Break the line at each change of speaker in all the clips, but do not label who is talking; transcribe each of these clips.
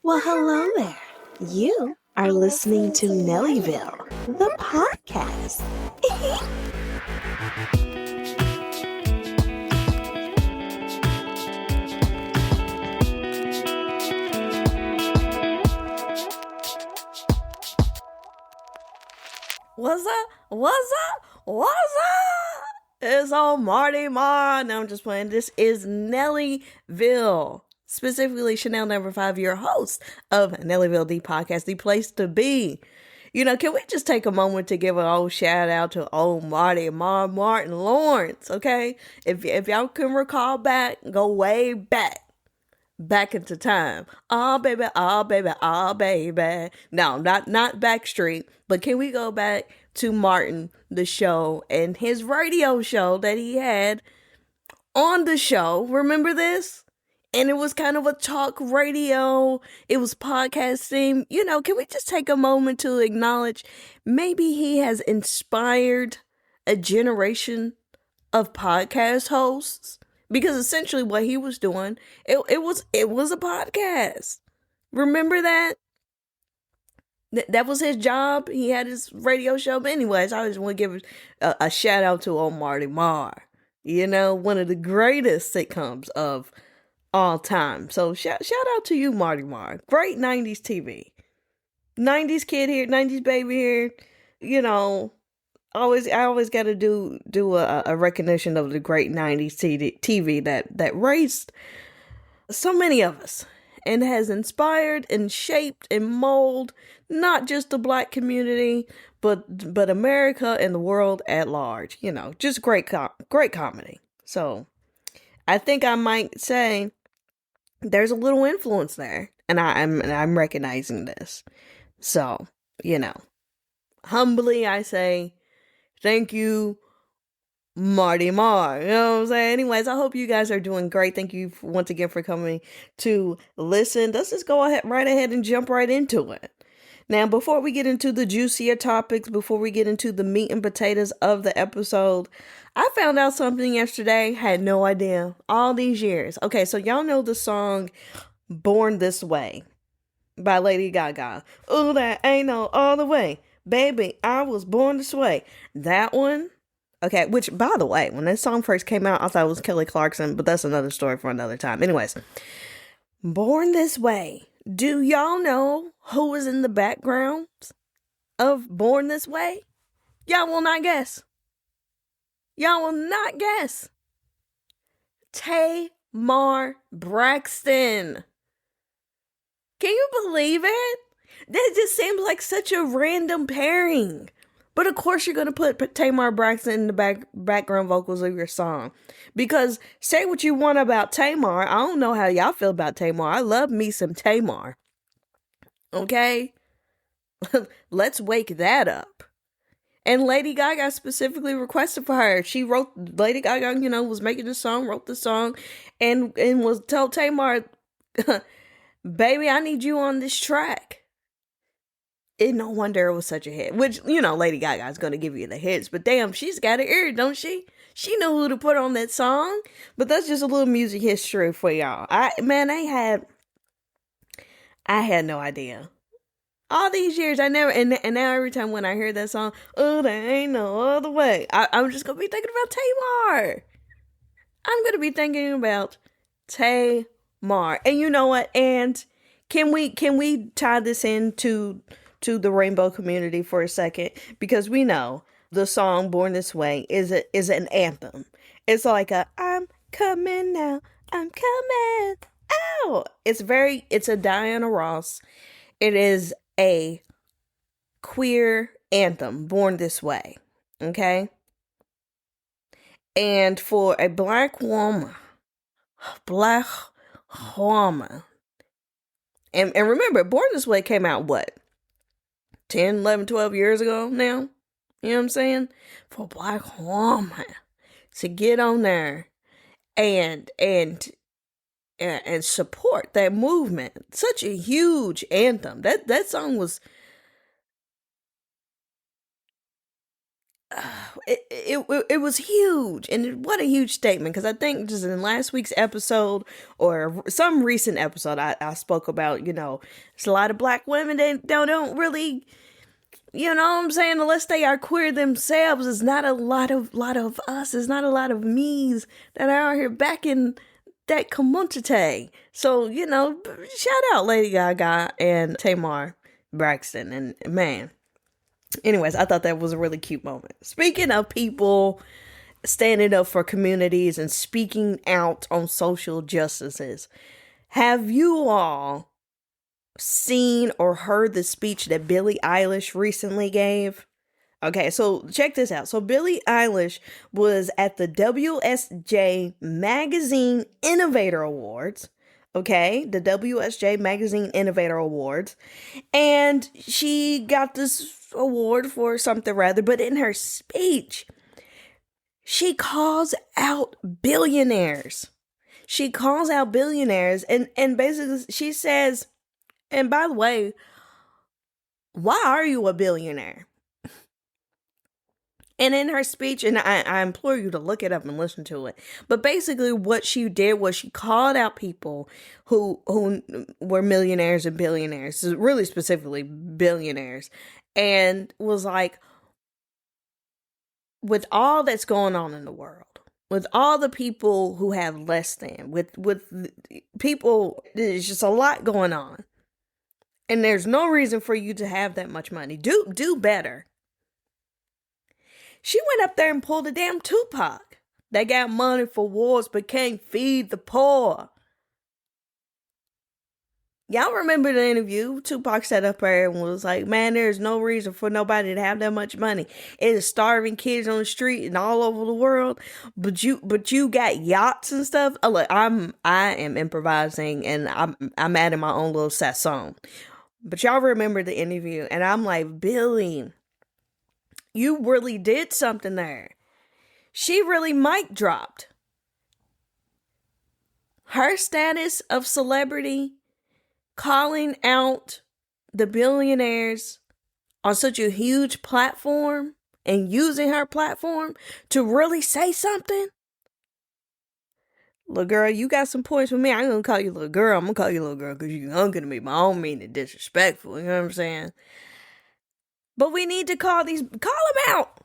Well, hello there. You are listening to Nellyville, the podcast.
What's up? What's up? What's up? It's old Marty Mar. No, I'm just playing. This is Nellyville. Specifically, Chanel number 5, your host of Nellyville, the podcast, the place to be. You know, can we just take a moment to give an old shout out to old Marty Mar, Martin Lawrence, okay? If y'all can recall back, go way back into time. Oh baby, oh baby, oh baby. No, not Backstreet, but can we go back to Martin, the show, and his radio show that he had on the show? Remember this? And it was kind of a talk radio. It was podcasting. You know, can we just take a moment to acknowledge maybe he has inspired a generation of podcast hosts? Because essentially what he was doing, it was a podcast. Remember that? That was his job. He had his radio show. But anyways, I just want to give a shout out to old Marty Mar. You know, one of the greatest sitcoms of all time. So shout out to you, Marty Mar. Great 90s TV. 90s kid here, 90s baby here. You know, I always got to do a recognition of the great 90s TV that raised so many of us and has inspired and shaped and molded not just the Black community, but America and the world at large. You know, just great comedy. So I think I might say there's a little influence there, and I'm recognizing this. So, you know, humbly I say, thank you, Marty Mar. You know what I'm saying? Anyways, I hope you guys are doing great. Thank you once again for coming to listen. Let's just go right ahead and jump right into it. Now, before we get into the juicier topics, before we get into the meat and potatoes of the episode, I found out something yesterday. Had no idea. All these years. Okay, so y'all know the song Born This Way by Lady Gaga. Oh, that ain't no other way. Baby, I was born this way. That one. Okay, which, by the way, when this song first came out, I thought it was Kelly Clarkson, but that's another story for another time. Anyways, Born This Way. Do y'all know who was in the background of Born This Way? Y'all will not guess. Y'all will not guess. Tamar Braxton. Can you believe it? That just seems like such a random pairing. But of course you're going to put Tamar Braxton in the background vocals of your song. Because say what you want about Tamar. I don't know how y'all feel about Tamar. I love me some Tamar. Okay? Let's wake that up. And Lady Gaga specifically requested for her. Lady Gaga, you know, was making the song, wrote the song, and was told Tamar, baby, I need you on this track. And no wonder it was such a hit. Which, you know, Lady Gaga is going to give you the hits. But damn, she's got an ear, don't she? She knew who to put on that song. But that's just a little music history for y'all. I had no idea. All these years, I never, and now every time when I hear that song, oh, there ain't no other way. I'm just going to be thinking about Tamar. I'm going to be thinking about Tamar. And you know what? And can we tie this into the rainbow community for a second? Because we know the song Born This Way is an anthem. It's like I'm coming now, I'm coming out. It's a Diana Ross. It is a queer anthem, Born This Way. Okay? And for a black woman, and remember, Born This Way came out, what, 10, 11, 12 years ago now? You know what I'm saying? For a black woman to get on there and support that movement. Such a huge anthem. That song was it was huge, and what a huge statement, because I think just in last week's episode or some recent episode I spoke about, there's a lot of black women that don't really, you know what I'm saying, unless they are queer themselves. It's not a lot of us, it's not a lot of me's that are out here backing that community. So, shout out Lady Gaga and Tamar Braxton, and man, anyways, I thought that was a really cute moment. Speaking of people standing up for communities and speaking out on social justices, have you all seen or heard the speech that Billie Eilish recently gave? Okay, so check this out. So Billie Eilish was at the WSJ Magazine Innovator Awards. Okay, the WSJ Magazine Innovator Awards. And she got this award for something rather, but in her speech, she calls out billionaires. She calls out billionaires, and basically she says, and by the way, why are you a billionaire? And in her speech, and I implore you to look it up and listen to it, but basically what she did was she called out people who were millionaires and billionaires, really specifically billionaires, and was like, with all that's going on in the world, with all the people who have less than, with people, there's just a lot going on, and there's no reason for you to have that much money. Do better. She went up there and pulled a damn Tupac. They got money for wars but can't feed the poor. Y'all remember the interview? Tupac sat up there and was like, man, there's no reason for nobody to have that much money. It is starving kids on the street and all over the world. But you got yachts and stuff. Oh, look, I am improvising, and I'm adding my own little sad song. But y'all remember the interview, and I'm like, Billie, you really did something there. She really mic dropped. Her status of celebrity, calling out the billionaires on such a huge platform and using her platform to really say something. Little girl, you got some points with me. I ain't gonna call you little girl. I'm gonna call you little girl because you're younger than me. But I don't mean it disrespectful. You know what I'm saying? But we need to call them out.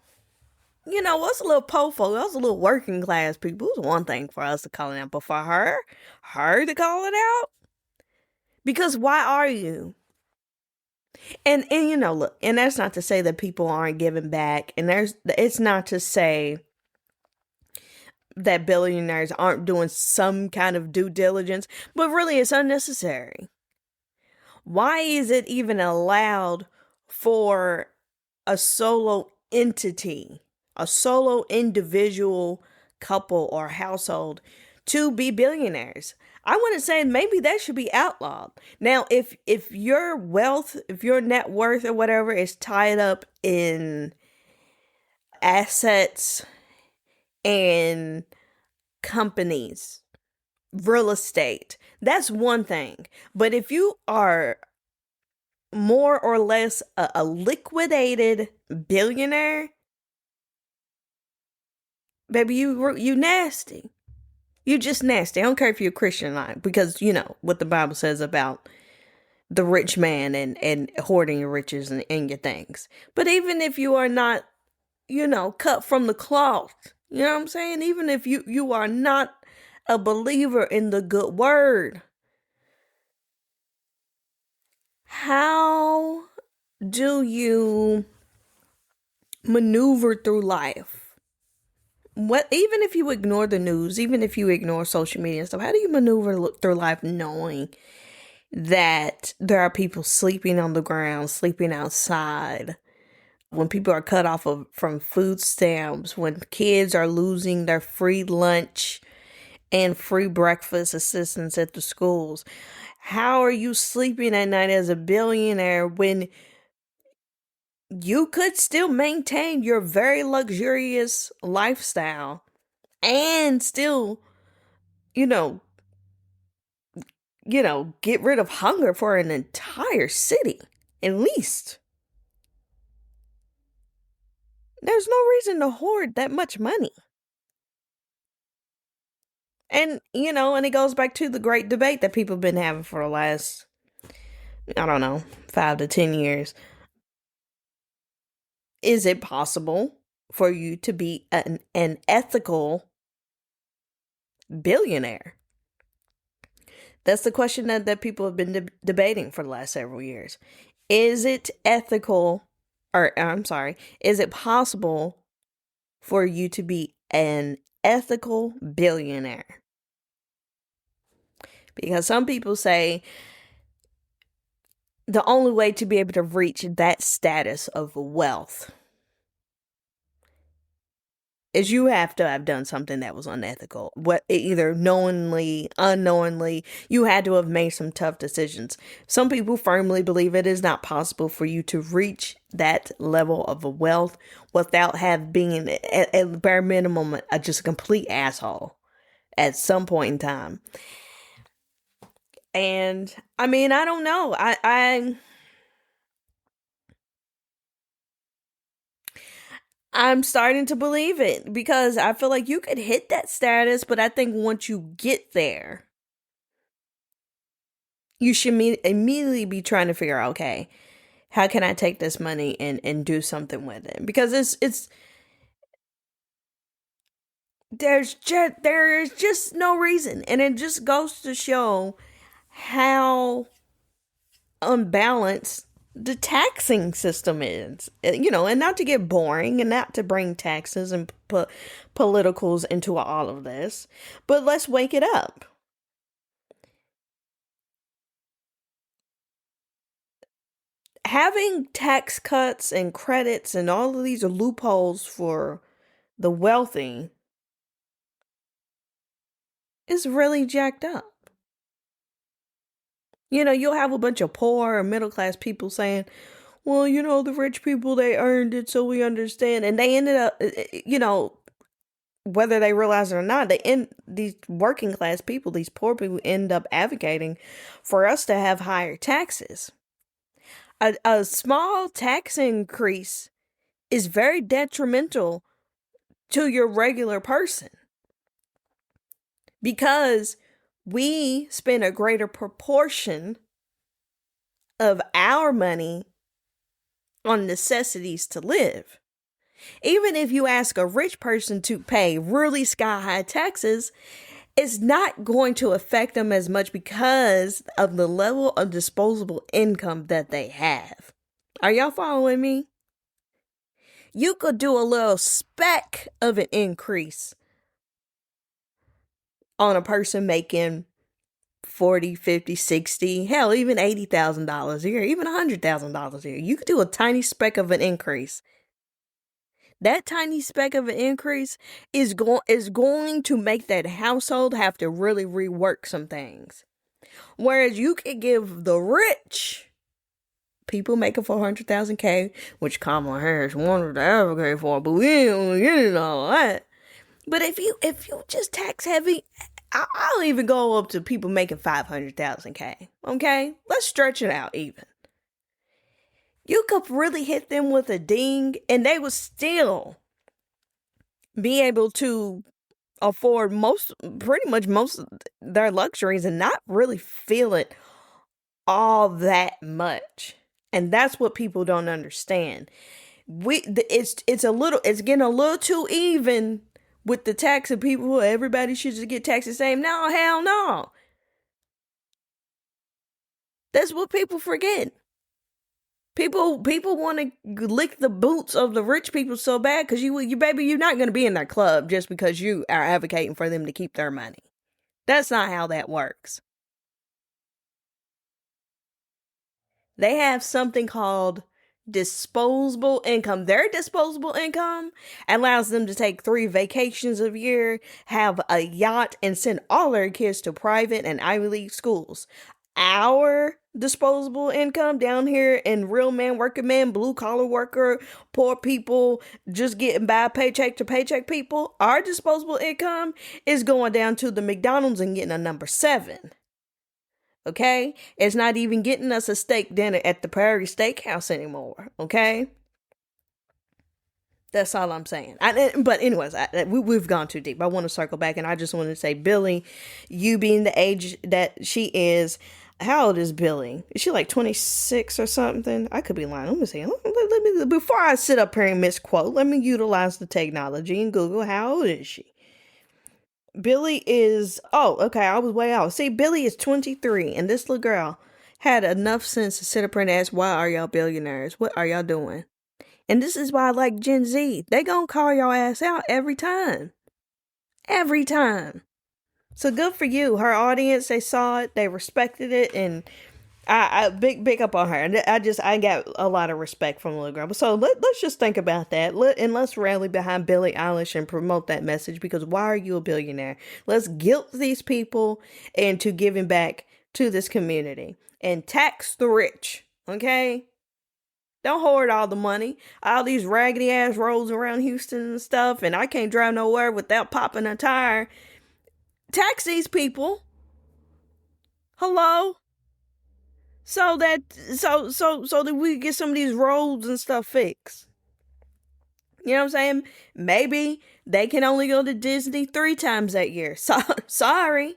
What's a little po folk? Us a little working class people. It's one thing for us to call it out, but for her to call it out? Because why are you? And look, and that's not to say that people aren't giving back, and it's not to say that billionaires aren't doing some kind of due diligence, but really it's unnecessary. Why is it even allowed for a solo entity, a solo individual couple or household to be billionaires? I want to say maybe that should be outlawed. Now, if your wealth, if your net worth or whatever is tied up in assets and companies, real estate, that's one thing. But if you are more or less a liquidated billionaire, baby, you nasty. You just nasty. I don't care if you're a Christian or not, because you know what the Bible says about the rich man and hoarding your riches and your things. But even if you are not, cut from the cloth, you know what I'm saying? Even if you are not a believer in the good word, how do you maneuver through life? Even if you ignore the news, even if you ignore social media and stuff, how do you maneuver through life knowing that there are people sleeping on the ground, sleeping outside, when people are cut off from food stamps, when kids are losing their free lunch and free breakfast assistance at the schools? How are you sleeping at night as a billionaire when you could still maintain your very luxurious lifestyle and still, get rid of hunger for an entire city, at least? There's no reason to hoard that much money. And, and it goes back to the great debate that people have been having for the last, I don't know, 5 to 10 years. Is it possible for you to be an ethical billionaire? That's the question that people have been debating for the last several years. Is it ethical, or I'm sorry, is it possible for you to be an ethical billionaire? Because some people say the only way to be able to reach that status of wealth is you have to have done something that was unethical. What, either knowingly, unknowingly, you had to have made some tough decisions. Some people firmly believe it is not possible for you to reach that level of wealth without being at bare minimum just a complete asshole at some point in time. And I mean, I don't know. I'm starting to believe it because I feel like you could hit that status, but I think once you get there, you should immediately be trying to figure out, okay, how can I take this money and do something with it? Because there is just no reason, and it just goes to show how unbalanced the taxing system is, and not to get boring and not to bring taxes and put politicals into all of this, but let's wake it up. Having tax cuts and credits and all of these loopholes for the wealthy is really jacked up. You'll have a bunch of poor or middle class people saying, well, the rich people, they earned it, so we understand. And they ended up, whether they realize it or not, these working class people, these poor people end up advocating for us to have higher taxes. A small tax increase is very detrimental to your regular person because we spend a greater proportion of our money on necessities to live. Even if you ask a rich person to pay really sky high taxes, it's not going to affect them as much because of the level of disposable income that they have. Are y'all following me? You could do a little speck of an increase on a person making 40, 50, 60, hell, even $80,000 a year, even $100,000 a year. You could do a tiny speck of an increase. That tiny speck of an increase is going to make that household have to really rework some things. Whereas you could give the rich people making $400,000 which Kamala Harris wanted to advocate for, but we ain't getting all that. But if you just tax heavy, I'll even go up to people making $500,000. Okay, let's stretch it out even. You could really hit them with a ding, and they would still be able to afford pretty much most of their luxuries and not really feel it all that much. And that's what people don't understand. It's getting a little too even with the tax of people. Everybody should just get taxed the same. No, hell no. That's what people forget. People want to lick the boots of the rich people so bad because you're not going to be in their club just because you are advocating for them to keep their money. That's not how that works. They have something called disposable income. Their disposable income allows them to take 3 vacations a year, have a yacht, and send all their kids to private and Ivy League schools. Our disposable income down here in real man, working man, blue collar worker, poor people, just getting by paycheck to paycheck people, our disposable income is going down to the McDonald's and getting a number 7. Okay? It's not even getting us a steak dinner at the Prairie Steakhouse anymore. Okay? That's all I'm saying. But anyways, we've gone too deep. I want to circle back, and I just want to say, Billie, you being the age that she is, how old is Billie? Is she like 26 or something? I could be lying. Let me see. Let me before I sit up here and misquote, let me utilize the technology and Google how old is she. Billie is, oh, okay, I was way off. See, Billie is 23, and this little girl had enough sense to sit up here and ask, why are y'all billionaires? What are y'all doing? And this is why I like Gen Z. They gonna call your ass out every time. Every time. So good for you. Her audience, they saw it, they respected it, and I big up on her. And I got a lot of respect from the little girl. So let's just think about that. And let's rally behind Billie Eilish and promote that message, because why are you a billionaire? Let's guilt these people into giving back to this community. And tax the rich, okay? Don't hoard all the money. All these raggedy ass roads around Houston and stuff, and I can't drive nowhere without popping a tire. Tax these people. Hello? So that we get some of these roads and stuff fixed. You know what I'm saying? Maybe they can only go to Disney 3 times that year. Sorry.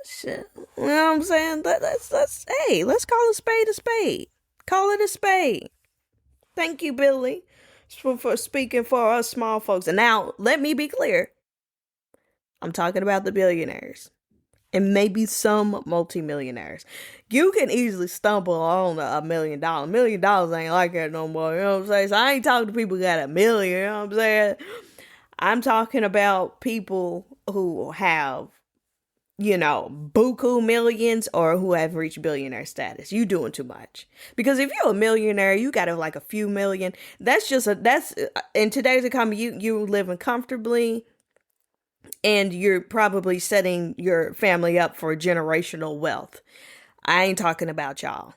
Shit. You know what I'm saying? Let's call a spade a spade. Call it a spade. Thank you, Billie, for speaking for us small folks. And now, let me be clear. I'm talking about the billionaires. And maybe some multimillionaires. You can easily stumble on $1 million. $1 million ain't like that no more. You know what I'm saying? So I ain't talking to people who got $1 million. You know what I'm saying? I'm talking about people who have, buku millions, or who have reached billionaire status. You doing too much. Because if you're a millionaire, you got like a few million. That's in today's economy, you living comfortably, and you're probably setting your family up for generational wealth. I ain't talking about y'all.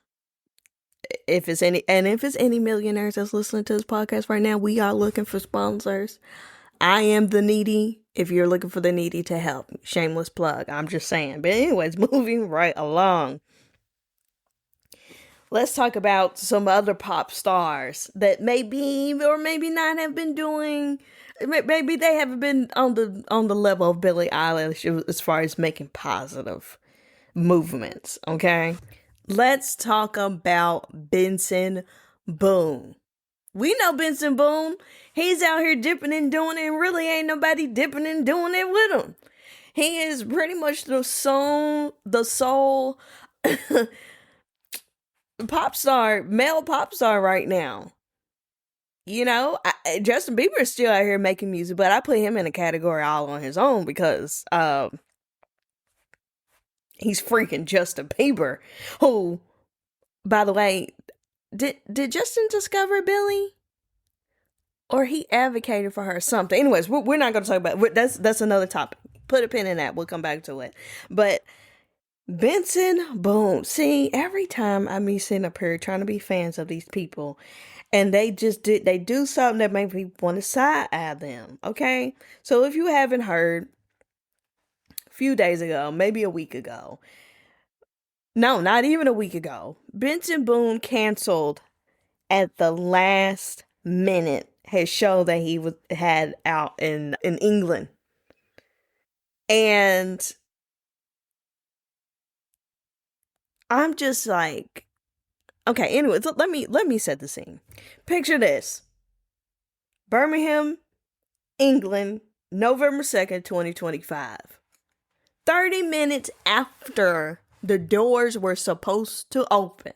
If it's any millionaires that's listening to this podcast right now, we are looking for sponsors. I am the needy. If you're looking for the needy to help, shameless plug. I'm just saying. But anyways, moving right along. Let's talk about some other pop stars that maybe or maybe not have been doing. Maybe they haven't been on the level of Billie Eilish as far as making positive movements. Okay, let's talk about Benson Boone. We know Benson Boone. He's out here dipping and doing it, and really ain't nobody dipping and doing it with him. He is pretty much the sole pop star, male pop star right now. Justin Bieber is still out here making music, but I put him in a category all on his own because he's freaking Justin Bieber, who, by the way, did Justin discover Billie? Or he advocated for her or something. Anyways, we're not going to talk about it. That's another topic. Put a pin in that. We'll come back to it. But Benson Boone. See, every time I be sitting up here trying to be fans of these people, and they do something that makes me want to side-eye them. Okay? So if you haven't heard, a few days ago, maybe a week ago, no, not even a week ago, Benson Boone canceled at the last minute his show that he had out in England. And I'm just like, okay, anyways, let me set the scene. Picture this. Birmingham, England, November 2nd, 2025. 30 minutes after the doors were supposed to open.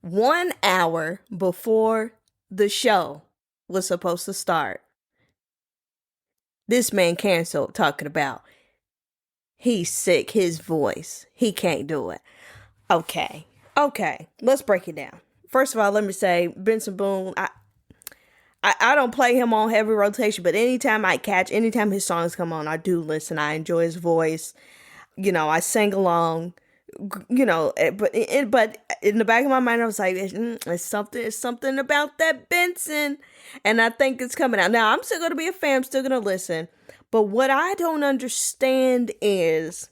1 hour before the show was supposed to start. This man canceled, talking about he's sick, his voice, he can't do it. Okay, let's break it down. First of all, let me say, Benson Boone, I don't play him on heavy rotation, but anytime his songs come on, I do listen. I enjoy his voice. I sing along. But in the back of my mind, I was like, it's something about that Benson, and I think it's coming out. Now, I'm still going to be a fan, I'm still going to listen, but what I don't understand is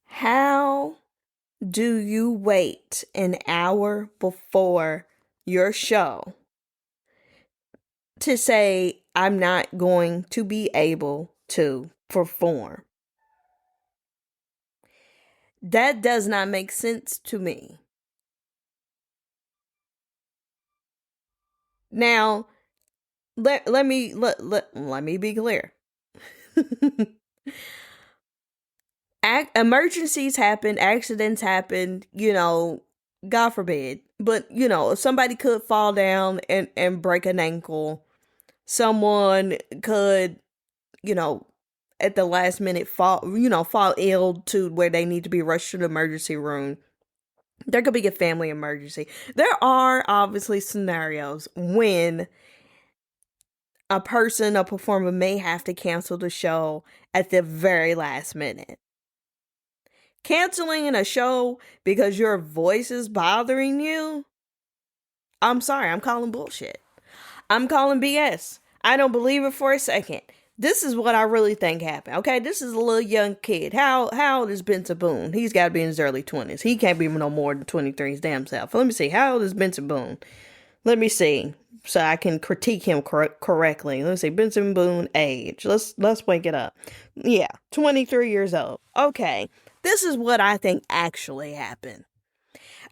how do you wait an hour before your show to say, I'm not going to be able to perform? That does not make sense to me. Now, let me be clear. Emergencies happen, accidents happen, God forbid. But, if somebody could fall down and break an ankle, someone could, at the last minute fall ill to where they need to be rushed to the emergency room. There could be a family emergency. There are obviously scenarios when a performer may have to cancel the show at the very last minute. Canceling a show because your voice is bothering you? I'm sorry, I'm calling bullshit. I'm calling BS. I don't believe it for a second. This is what I really think happened. Okay, this is a little young kid. How old is Benson Boone? He's got to be in his early 20s. He can't be no more than 23 his damn self. Let me see. How old is Benson Boone? Let me see, so I can critique him correctly. Let's see, Benson Boone age. Let's wake it up. Yeah, 23 years old. Okay, this is what I think actually happened.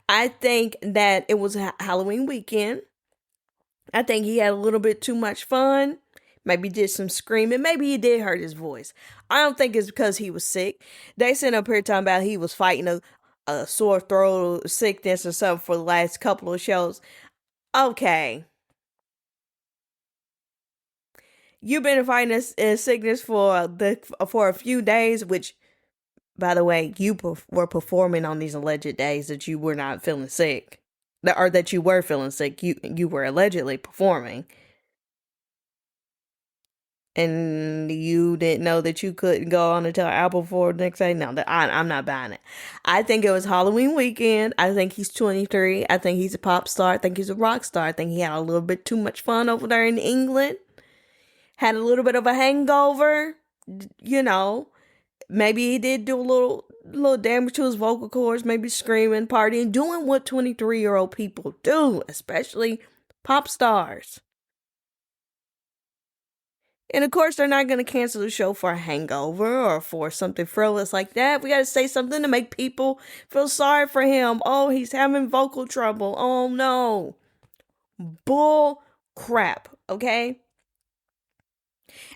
I think that it was Halloween weekend. I think he had a little bit too much fun. Maybe did some screaming. Maybe he did hurt his voice. I don't think it's because he was sick. They sitting up here talking about he was fighting a sore throat sickness or something for the last couple of shows. Okay. You've been fighting a sickness for a few days, which, by the way, you were performing on these alleged days that you were not feeling sick. Or that you were feeling sick. You were allegedly performing. And you didn't know that you couldn't go on until Apple for the next day. No, I'm not buying it. I think it was Halloween weekend. I think he's 23. I think he's a pop star. I think he's a rock star. I think he had a little bit too much fun over there in England. Had a little bit of a hangover. Maybe he did do a little damage to his vocal cords. Maybe screaming, partying, doing what 23-year-old people do, especially pop stars. And of course, they're not going to cancel the show for a hangover or for something frivolous like that. We got to say something to make people feel sorry for him. Oh, he's having vocal trouble. Oh, no. Bull crap, okay?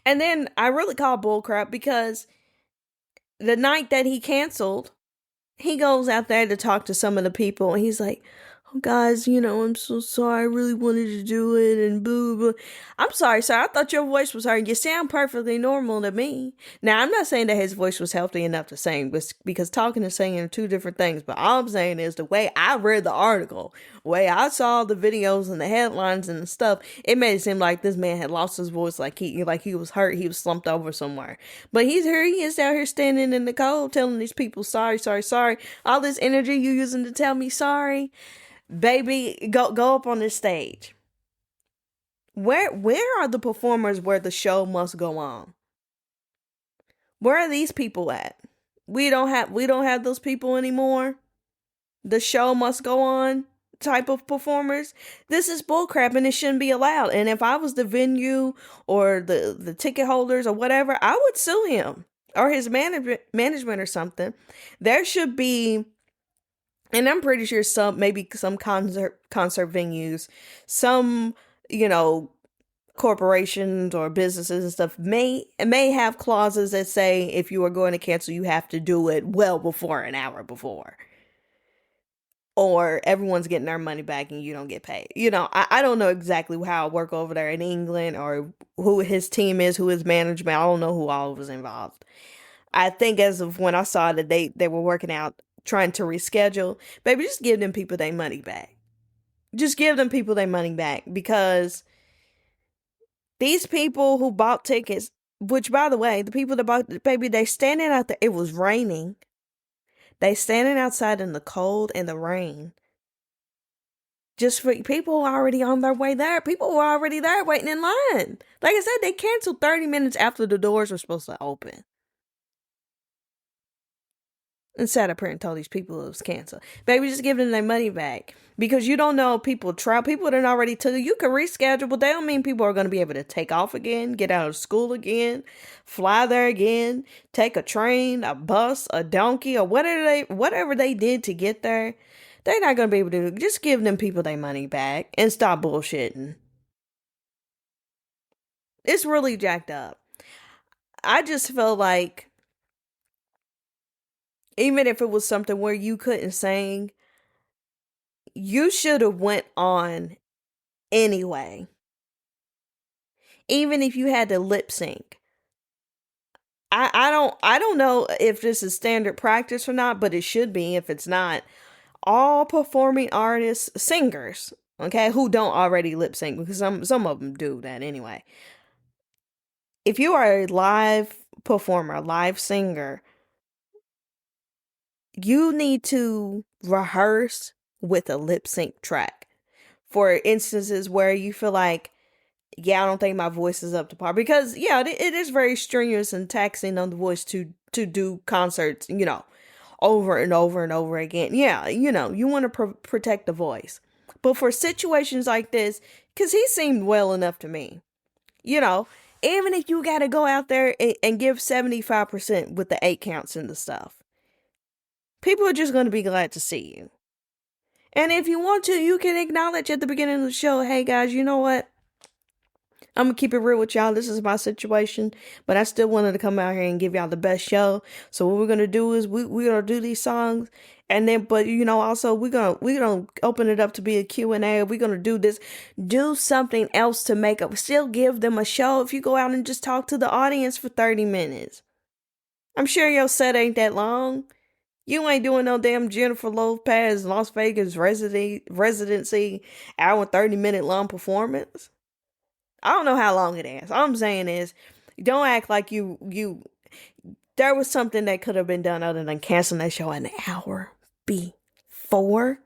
And then I really call bull crap because the night that he canceled, he goes out there to talk to some of the people and he's like, oh, guys, I'm so sorry. I really wanted to do it and blah, blah. I'm sorry, sir. I thought your voice was hurting. You sound perfectly normal to me. Now, I'm not saying that his voice was healthy enough to sing, because talking and singing are two different things. But all I'm saying is the way I read the article, the way I saw the videos and the headlines and the stuff, it made it seem like this man had lost his voice, like he was hurt. He was slumped over somewhere. But he is out here standing in the cold telling these people, sorry, sorry, sorry. All this energy you using to tell me sorry. Baby, go up on this stage. Where are the performers where the show must go on? Where are these people at? We don't have those people anymore. The show must go on type of performers. This is bullcrap and it shouldn't be allowed. And if I was the venue or the ticket holders or whatever, I would sue him or his management or something. There should be. And I'm pretty sure some concert venues, some, corporations or businesses and stuff may have clauses that say if you are going to cancel, you have to do it well before an hour before. Or everyone's getting their money back and you don't get paid. I don't know exactly how it works over there in England or who his team is, who his management. I don't know who all was involved. I think as of when I saw that they were working out, trying to reschedule, baby, just give them people their money back. Just give them people their money back, because these people who bought tickets, which by the way, the people that bought, baby, they standing out there. It was raining. They standing outside in the cold and the rain. Just for people who are already on their way there. People who are already there waiting in line. Like I said, they canceled 30 minutes after the doors were supposed to open. and sat up here and told these people it was canceled. Baby, just give them their money back. Because you don't know, people that already took it. You can reschedule, but they don't mean people are going to be able to take off again, get out of school again, fly there again, take a train, a bus, a donkey, or whatever they did to get there. They're not going to be able to. Just give them people their money back and stop bullshitting. It's really jacked up. I just feel like even if it was something where you couldn't sing, you should have went on anyway. Even if you had to lip sync. I don't know if this is standard practice or not, but it should be. If it's not, all performing artists, singers, okay, who don't already lip sync, because some of them do that anyway. If you are a live performer, a live singer, you need to rehearse with a lip sync track for instances where you feel like, yeah, I don't think my voice is up to par, because yeah, it is very strenuous and taxing on the voice to do concerts, over and over and over again. Yeah, you want to protect the voice. But for situations like this, because he seemed well enough to me, even if you got to go out there and give 75% with the 8 counts and the stuff, people are just going to be glad to see you. And if you want to, you can acknowledge at the beginning of the show, hey guys, you know what? I'm going to keep it real with y'all. This is my situation, but I still wanted to come out here and give y'all the best show. So what we're going to do is we're going to do these songs, and then, but also we're going to open it up to be a Q&A. We're going to do something else to make up, still give them a show. If you go out and just talk to the audience for 30 minutes, I'm sure your set ain't that long. You ain't doing no damn Jennifer Lopez Las Vegas residency hour 30-minute long performance. I don't know how long it is. All I'm saying is, don't act like there was something that could have been done other than canceling that show an hour before.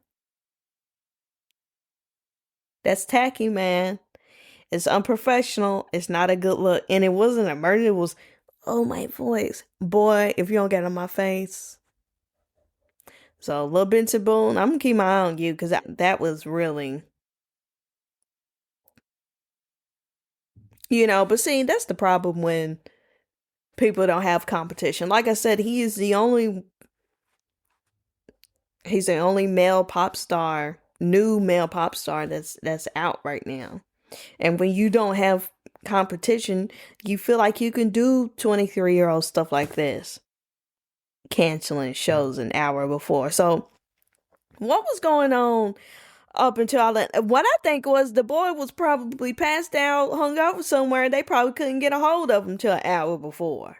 That's tacky, man. It's unprofessional. It's not a good look. And it wasn't a murder. It was, oh, my voice. Boy, if you don't get on my face. So, little Benson Boone, I'm going to keep my eye on you, because that was really... but see, that's the problem when people don't have competition. Like I said, he's the only male pop star, new male pop star that's out right now. And when you don't have competition, you feel like you can do 23-year-old stuff like this, canceling shows an hour before. So what was going on up until all that? What I think was the boy was probably passed out, hung over somewhere. They probably couldn't get a hold of him till an hour before.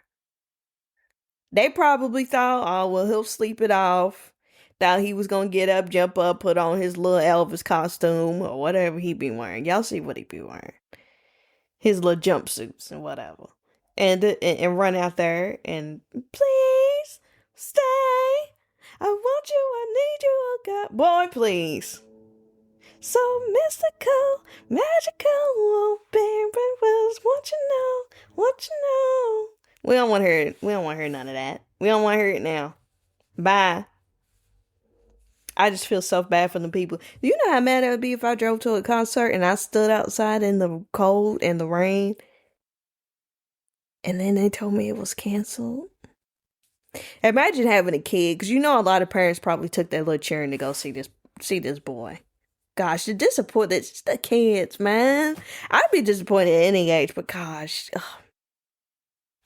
They probably thought, oh, well, he'll sleep it off. Thought he was going to get up, jump up, put on his little Elvis costume or whatever he be wearing. Y'all see what he be wearing. His little jumpsuits and whatever. And run out there and, please stay. I want you, I need you, oh God. Boy, please. So mystical, magical, oh baby, was what you know. We don't want to hear it. We don't want to hear none of that. We don't want to hear it now. Bye. I just feel so bad for the people. Do you know how mad I would be if I drove to a concert and I stood outside in the cold and the rain, and then they told me it was canceled? Imagine having a kid, because a lot of parents probably took their little children to go see this boy. Gosh, the disappointment, it's the kids, man. I'd be disappointed at any age, but gosh.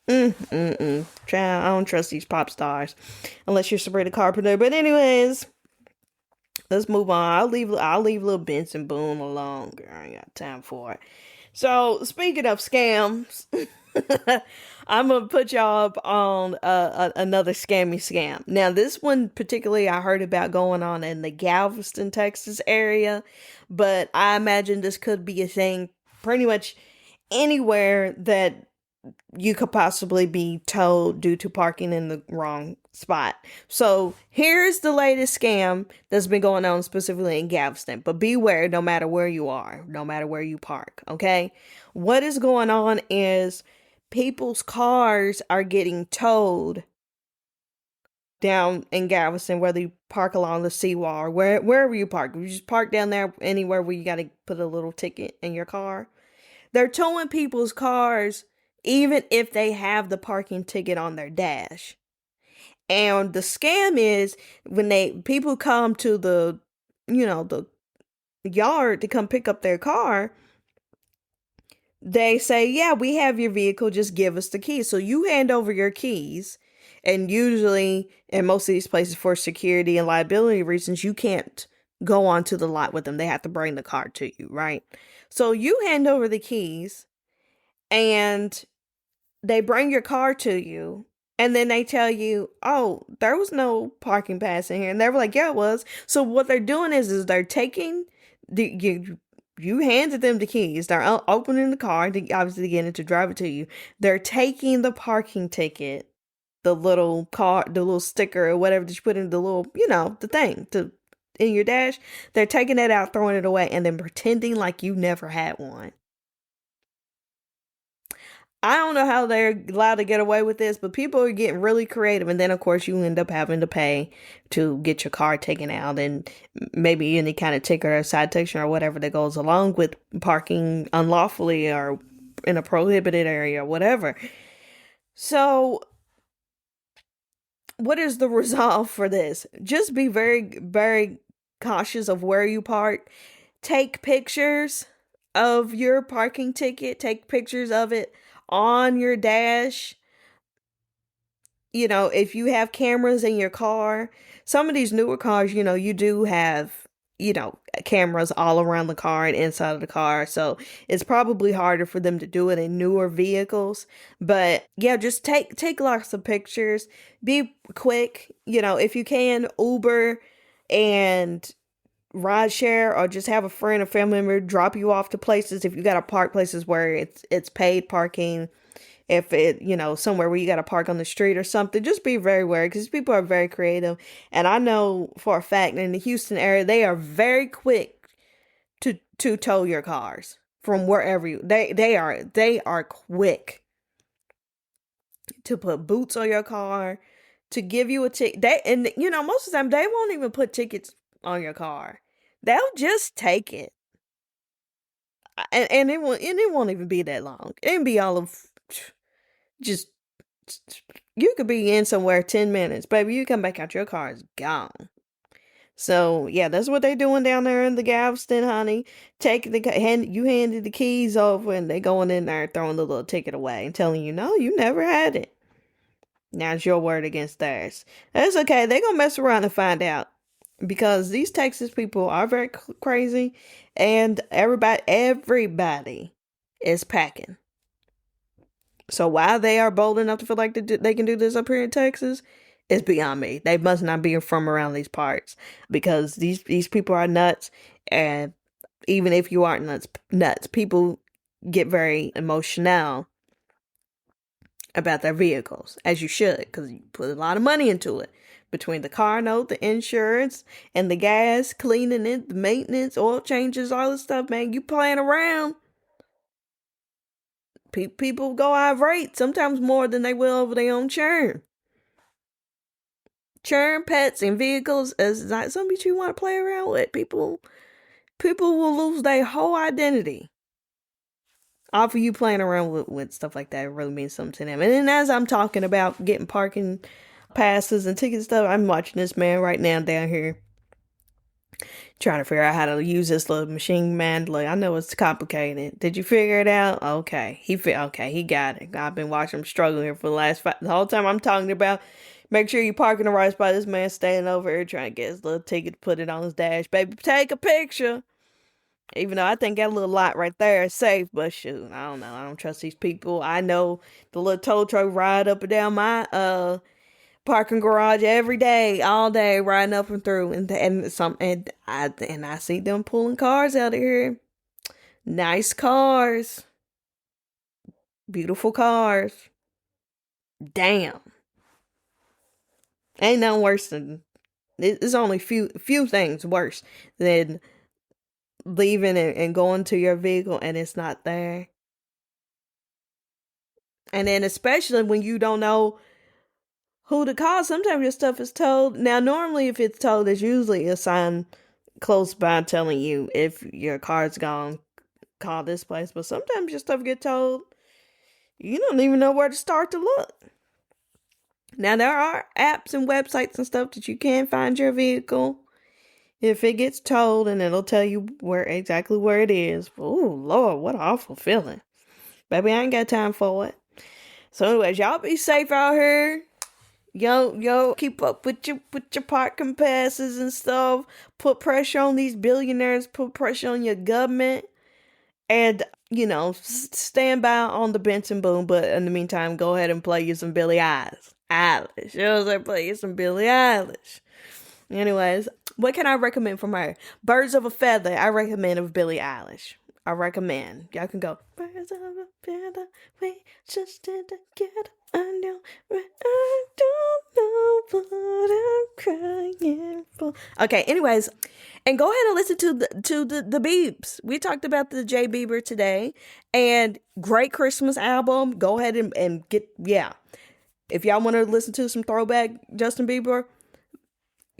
Child, I don't trust these pop stars. Unless you're Sabrina Carpenter. But anyways, let's move on. I'll leave little Benson Boone alone. Girl, I ain't got time for it. So, speaking of scams, I'm going to put y'all up on another scammy scam. Now, this one particularly I heard about going on in the Galveston, Texas area, but I imagine this could be a thing pretty much anywhere that you could possibly be towed due to parking in the wrong spot. So here's the latest scam that's been going on specifically in Galveston. But beware, no matter where you are, no matter where you park, okay? What is going on is people's cars are getting towed down in Galveston, whether you park along the seawall or wherever you park. You just park down there anywhere where you got to put a little ticket in your car. They're towing people's cars even if they have the parking ticket on their dash. And the scam is when people come to the yard to come pick up their car, they say, yeah, we have your vehicle, just give us the keys. So you hand over your keys, and usually in most of these places for security and liability reasons, you can't go onto the lot with them. They have to bring the car to you, right? So you hand over the keys and they bring your car to you, and then they tell you, oh, there was no parking pass in here. And they were like, yeah, it was. So what they're doing is they're taking you handed them the keys. They're opening the car to obviously get it to drive it to you. They're taking the parking ticket, the little sticker or whatever that you put in the little, the thing in your dash. They're taking it out, throwing it away, and then pretending like you never had one. I don't know how they're allowed to get away with this, but people are getting really creative. And then, of course, you end up having to pay to get your car taken out, and maybe any kind of ticket or citation or whatever that goes along with parking unlawfully or in a prohibited area or whatever. So, what is the resolve for this? Just be very, very cautious of where you park. Take pictures of your parking ticket. Take pictures of it on your dash. If you have cameras in your car, some of these newer cars, you do have, cameras all around the car and inside of the car. So it's probably harder for them to do it in newer vehicles. But yeah, just take lots of pictures. Be quick. If you can, Uber and ride share, or just have a friend or family member drop you off to places if you got to park places where it's paid parking. If it, somewhere where you got to park on the street or something, just be very wary, because people are very creative. And I know for a fact in the Houston area, they are very quick to tow your cars from wherever they are quick to put boots on your car, to give you a ticket. Most of the time they won't even put tickets on your car. They'll just take it. And it won't even be that long. It'll be all of just, you could be in somewhere 10 minutes, baby. You come back out, your car is gone. So yeah, that's what they doing down there in the Galveston, honey. You handed the keys over, and they going in there throwing the little ticket away and telling you, no, you never had it. Now it's your word against theirs. That's okay. They're gonna mess around and find out, because these Texas people are very crazy, and everybody is packing. So why they are bold enough to feel like they can do this up here in Texas is beyond me. They must not be from around these parts, because these people are nuts. And even if you aren't nuts, people get very emotional about their vehicles, as you should, because you put a lot of money into it. Between the car note, the insurance, and the gas, cleaning it, the maintenance, oil changes, all this stuff, man, you playing around. People go irate, sometimes more than they will over their own churn. Churn, pets, and vehicles is not something you want to play around with. People will lose their whole identity off of you playing around with stuff like that. It really means something to them. And then as I'm talking about getting parking passes and ticket stuff, I'm watching this man right now down here trying to figure out how to use this little machine manually. I know it's complicated. Did you figure it out? Okay. He got it. I've been watching him struggle here for the whole time I'm talking about. Make sure you park in the right spot. This man standing over here trying to get his little ticket to put it on his dash. Baby, take a picture. Even though I think that little lot right there is safe, but shoot, I don't know. I don't trust these people. I know the little tow truck ride up and down my parking garage every day, all day, riding up and through, and I see them pulling cars out of here. Nice cars, beautiful cars. Damn, ain't nothing worse than. There's only few things worse than leaving and going to your vehicle and it's not there. And then especially when you don't know who to call. Sometimes your stuff is told. Now, normally if it's told, there's usually a sign close by telling you if your car's gone, call this place. But sometimes your stuff get told. You don't even know where to start to look. Now, there are apps and websites and stuff that you can find your vehicle if it gets towed, and it'll tell you exactly where it is. Oh, Lord, what an awful feeling. Baby, I ain't got time for it. So anyways, y'all be safe out here. Yo, keep up with your parking passes and stuff. Put pressure on these billionaires. Put pressure on your government. And, stand by on the Benson Boone. But in the meantime, go ahead and play you some Billie Eilish. You know what I'm saying? Play you some Billie Eilish. Anyways, what can I recommend from her? Birds of a Feather. I recommend of Billie Eilish. I recommend. Y'all can go. Birds of a feather, we just did together. I know, I don't know what I'm crying for. Okay, anyways, and go ahead and listen to the Biebs. We talked about the J Bieber today, and great Christmas album. Go ahead and get, if y'all want to listen to some throwback Justin Bieber,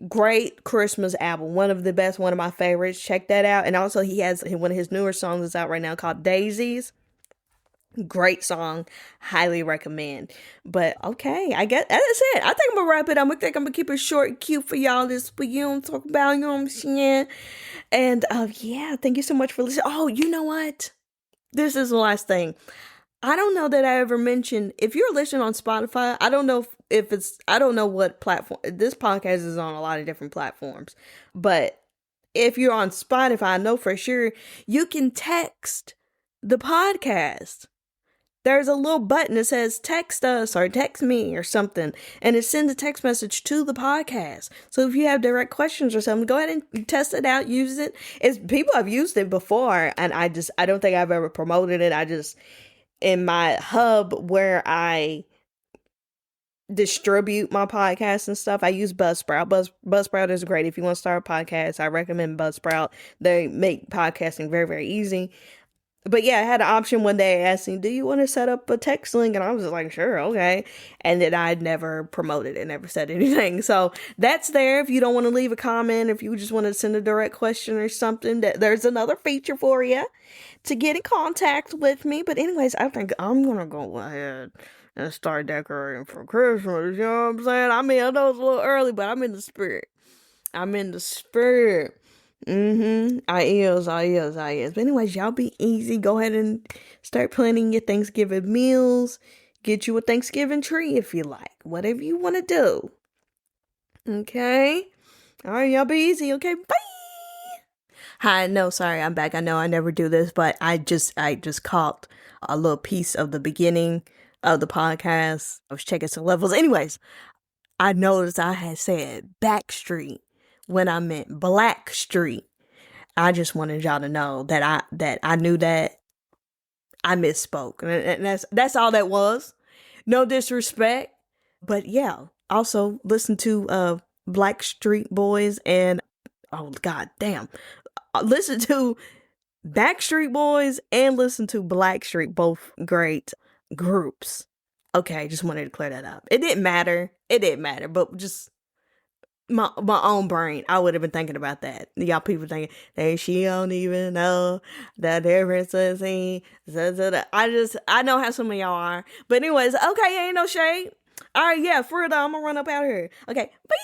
great Christmas album. One of the best, one of my favorites. Check that out. And also he has one of his newer songs is out right now called Daisies. Great song. Highly recommend. But okay, I guess that's it. I think I'm gonna wrap it up. I think I'm gonna keep it short and cute for y'all this week. You don't talk about, you know what I'm saying? And thank you so much for listening. Oh, you know what? This is the last thing. I don't know that I ever mentioned, if you're listening on Spotify, I don't know I don't know what platform. This podcast is on a lot of different platforms. But if you're on Spotify, I know for sure you can text the podcast. There's a little button that says text us or text me or something, and it sends a text message to the podcast. So if you have direct questions or something, go ahead and test it out, use it. People have used it before, and I don't think I've ever promoted it. In my hub where I distribute my podcasts and stuff, I use Buzzsprout. Buzzsprout is great. If you want to start a podcast, I recommend Buzzsprout. They make podcasting very, very easy. But yeah, I had an option one day asking, do you want to set up a text link? And I was like, sure, okay. And then I'd never promoted it, never said anything. So that's there if you don't want to leave a comment, if you just want to send a direct question or something, there's another feature for you to get in contact with me. But anyways, I think I'm going to go ahead and start decorating for Christmas. You know what I'm saying? I mean, I know it's a little early, but I'm in the spirit. I is. But anyways, y'all be easy. Go ahead and start planning your Thanksgiving meals. Get you a Thanksgiving tree if you like. Whatever you want to do. Okay? All right, y'all be easy. Okay, bye. Hi, no, sorry, I'm back. I know I never do this, but I just caught a little piece of the beginning of the podcast. I was checking some levels. Anyways, I noticed I had said Backstreet when I meant Black Street. I just wanted y'all to know that I knew that I misspoke. And that's all that was. No disrespect. But yeah, also listen to Black Street Boys and oh god damn. Listen to Backstreet Boys and listen to Blackstreet, both great groups. Okay, just wanted to clear that up. It didn't matter, but just my own brain, I would have been thinking about that. Y'all people thinking that she don't even know the difference between. I know how some of y'all are. But anyways, okay, ain't no shade. All right, yeah, for real though, I'm gonna run up out of here. Okay, bye.